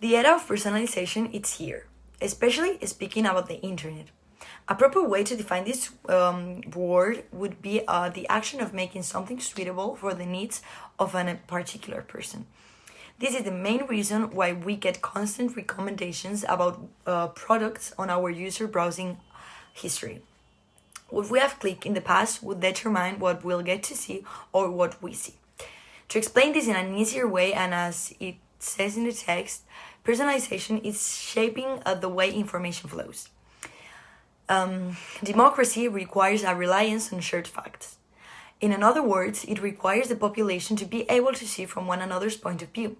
The era of personalization is here, especially speaking about the internet. A proper way to define this word would be the action of making something suitable for the needs of a particular person. This is the main reason why we get constant recommendations about products on our user browsing history. What we have clicked in the past would determine what we'll get to see or what we see. To explain this in an easier way, and as it says in the text, personalization is shaping the way information flows. Democracy requires a reliance on shared facts. In other words, it requires the population to be able to see from one another's point of view.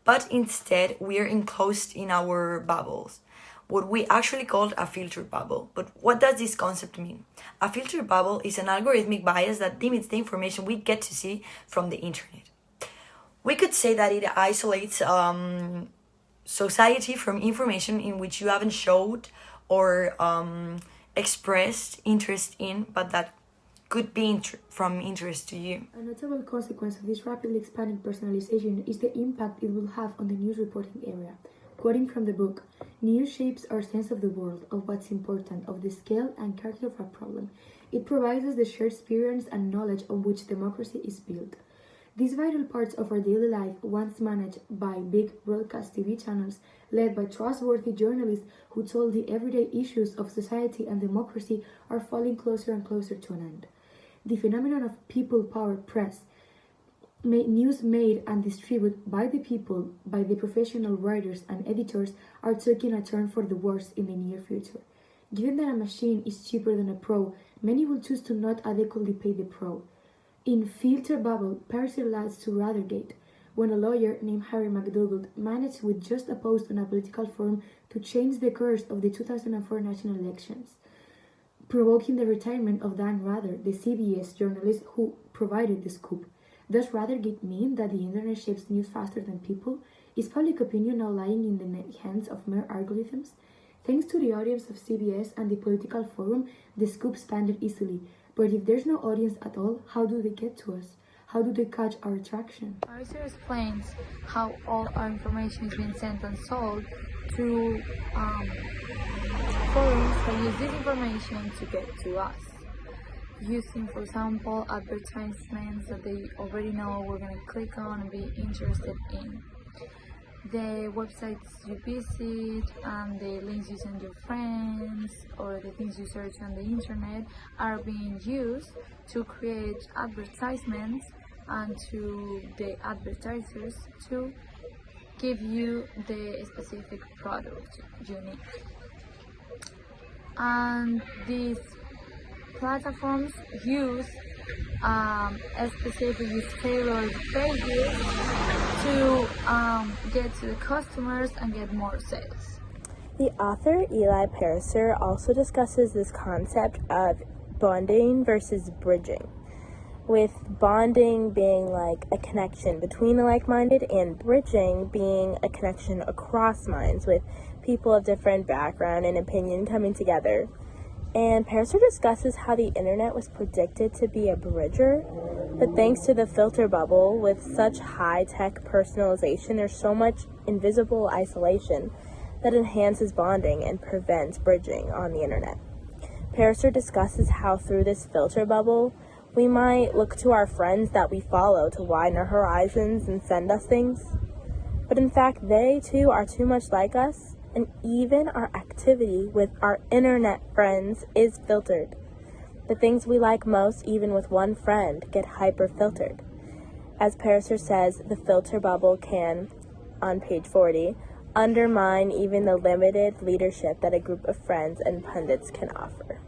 But instead, we are enclosed in our bubbles, what we actually call a filter bubble. But what does this concept mean? A filter bubble is an algorithmic bias that limits the information we get to see from the internet. We could say that it isolates society from information in which you haven't showed or expressed interest in, but that could be from interest to you. A notable consequence of this rapidly expanding personalization is the impact it will have on the news reporting area. Quoting from the book, "News shapes our sense of the world, of what's important, of the scale and character of a problem. It provides us the shared experience and knowledge on which democracy is built." These vital parts of our daily life, once managed by big broadcast TV channels led by trustworthy journalists who told the everyday issues of society and democracy, are falling closer and closer to an end. The phenomenon of people-powered press, news made and distributed by the people, by the professional writers and editors, are taking a turn for the worse in the near future. Given that a machine is cheaper than a pro, many will choose to not adequately pay the pro. In Filter Bubble, Paris relates to Rothergate, when a lawyer named Harry McDougall managed with just a post on a political forum to change the course of the 2004 national elections, provoking the retirement of Dan Rather, the CBS journalist who provided the scoop. Does Rothergate mean that the internet shapes news faster than people? Is public opinion now lying in the hands of mere algorithms? Thanks to the audience of CBS and the political forum, the scoop expanded easily. But if there's no audience at all, how do they get to us? How do they catch our attraction? Arthur explains how all our information is being sent and sold to forums that use this information to get to us. Using, for example, advertisements that they already know we're going to click on and be interested in. The websites you visit and the links you send your friends or the things you search on the internet are being used to create advertisements and to the advertisers to give you the specific product you need. And these platforms use specifically tailored pages to get to the customers and get more sales. The author Eli Pariser also discusses this concept of bonding versus bridging, with bonding being like a connection between the like-minded and bridging being a connection across minds with people of different background and opinion coming together. And Pariser discusses how the internet was predicted to be a bridger, but thanks to the filter bubble, with such high-tech personalization, there's so much invisible isolation that enhances bonding and prevents bridging on the internet. Pariser discusses how through this filter bubble, we might look to our friends that we follow to widen our horizons and send us things, but in fact they too are too much like us, and even our activity with our internet friends is filtered. The things we like most, even with one friend, get hyper-filtered. As Pariser says, the filter bubble can, on page 40, undermine even the limited leadership that a group of friends and pundits can offer.